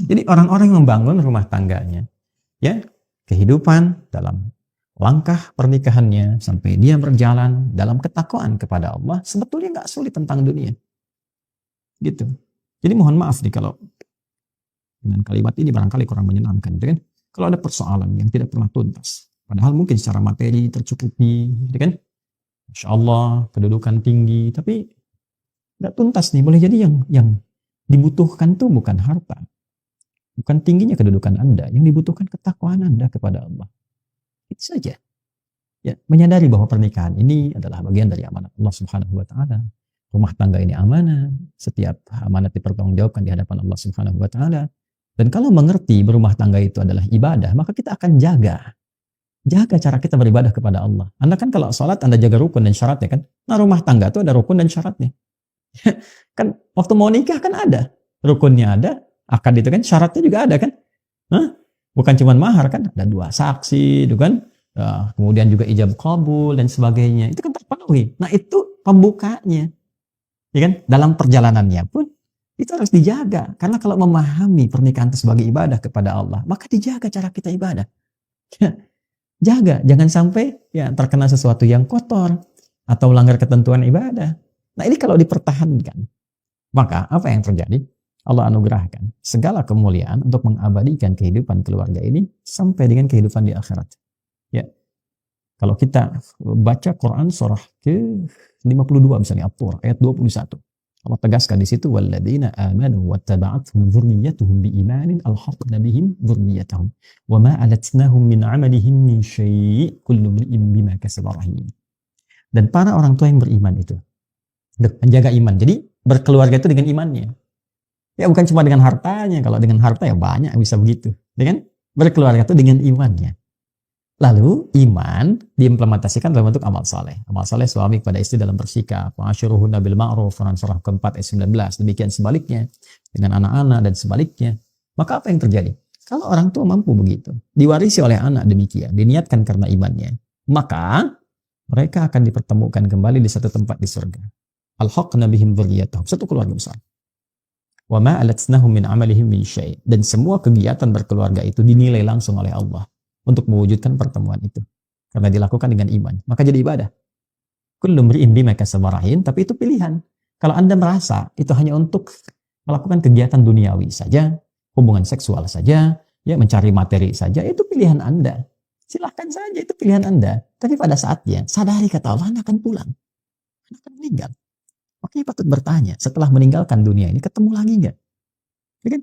Jadi orang-orang yang membangun rumah tangganya, ya, kehidupan dalam langkah pernikahannya sampai dia berjalan dalam ketakwaan kepada Allah, sebetulnya nggak sulit tentang dunia. Gitu. Jadi mohon maaf nih kalau dengan kalimat ini barangkali kurang menyenangkan, gitu kan? Kalau ada persoalan yang tidak pernah tuntas, padahal mungkin secara materi tercukupi, gitu kan? Masya Allah, kedudukan tinggi, tapi nggak tuntas nih. Boleh jadi yang dibutuhkan tuh bukan harta, bukan tingginya kedudukan Anda, yang dibutuhkan ketakwaan Anda kepada Allah. Itu saja. Ya, menyadari bahwa pernikahan ini adalah bagian dari amanat Allah Subhanahu wa taala. Rumah tangga ini amanah, setiap amanat dipertanggungjawabkan di hadapan Allah Subhanahu wa taala. Dan kalau mengerti berumah tangga itu adalah ibadah, maka kita akan jaga cara kita beribadah kepada Allah. Anda kan kalau sholat Anda jaga rukun dan syaratnya kan. Nah, rumah tangga itu ada rukun dan syaratnya. Kan waktu mau nikah kan ada rukunnya, ada akad itu kan, syaratnya juga ada kan. Hah? Bukan cuma mahar kan, ada 2 saksi itu kan. Kemudian juga ijab qabul dan sebagainya. Itu kan terpenuhi. Nah, itu pembukanya. Ya kan? Dalam perjalanannya pun itu harus dijaga. Karena kalau memahami pernikahan itu sebagai ibadah kepada Allah, maka dijaga cara kita ibadah. Jaga, jangan sampai ya terkena sesuatu yang kotor atau melanggar ketentuan ibadah. Nah, ini kalau dipertahankan, maka apa yang terjadi? Allah anugerahkan segala kemuliaan untuk mengabadikan kehidupan keluarga ini sampai dengan kehidupan di akhirat. Ya. Kalau kita baca Quran surah ke-52 misalnya At-Tur ayat 21. Allah tegaskan di situ, walladzina amanu wattaba'athum dzurriyyatuhum biimanin alhaqna bihim dzurriyyatahum wama alatnahum min 'amalihim min syai' kullu imrin bima kasaba rahin. Dan para orang tua yang beriman itu menjaga iman. Jadi berkeluarga itu dengan imannya. Ya bukan cuma dengan hartanya. Kalau dengan harta ya banyak yang bisa begitu. Dengan berkeluarga itu dengan imannya. Lalu iman diimplementasikan dalam bentuk amal saleh. Amal saleh suami kepada istri dalam bersikap. Wa'ashiruhunna bil ma'ruf, surah keempat ayat 19. Demikian sebaliknya dengan anak-anak dan sebaliknya. Maka apa yang terjadi? Kalau orang tua mampu begitu, diwarisi oleh anak demikian, diniatkan karena imannya, maka mereka akan dipertemukan kembali di satu tempat di surga. Alhaqna bihim dzurriyyatahum, satu keluarga besar. Wa ma alatnahum min 'amalihim min syai', dan semua kegiatan berkeluarga itu dinilai langsung oleh Allah untuk mewujudkan pertemuan itu. Karena dilakukan dengan iman, maka jadi ibadah. Kullu imri'in bima kasaba rahin, tapi itu pilihan. Kalau Anda merasa itu hanya untuk melakukan kegiatan duniawi saja, hubungan seksual saja, ya mencari materi saja, itu pilihan Anda. Silahkan saja, itu pilihan Anda. Tapi pada saatnya, sadari kata Allah, Anda akan pulang. Anda akan meninggal. Makanya patut bertanya, setelah meninggalkan dunia ini, ketemu lagi nggak? Ya kan?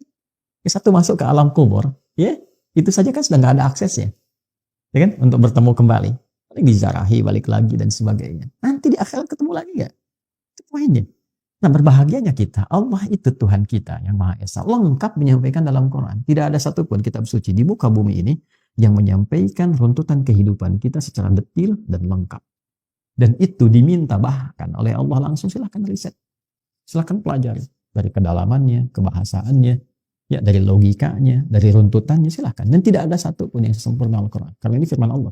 Satu masuk ke alam kubur, ya, itu saja kan sudah nggak ada aksesnya. Ya kan? Untuk bertemu kembali. Paling dizarahi, balik lagi, dan sebagainya. Nanti di akhirat ketemu lagi nggak? Itu poinnya. Nah, berbahagianya kita, Allah itu Tuhan kita yang Maha Esa. Lengkap menyampaikan dalam Quran. Tidak ada satupun kitab suci di muka bumi ini yang menyampaikan runtutan kehidupan kita secara detil dan lengkap. Dan itu diminta bahkan oleh Allah langsung. Silahkan riset, silahkan pelajari dari kedalamannya, kebahasaannya, ya dari logikanya, dari runtutannya, silahkan. Dan tidak ada satupun yang sempurna Al-Quran, karena ini firman Allah.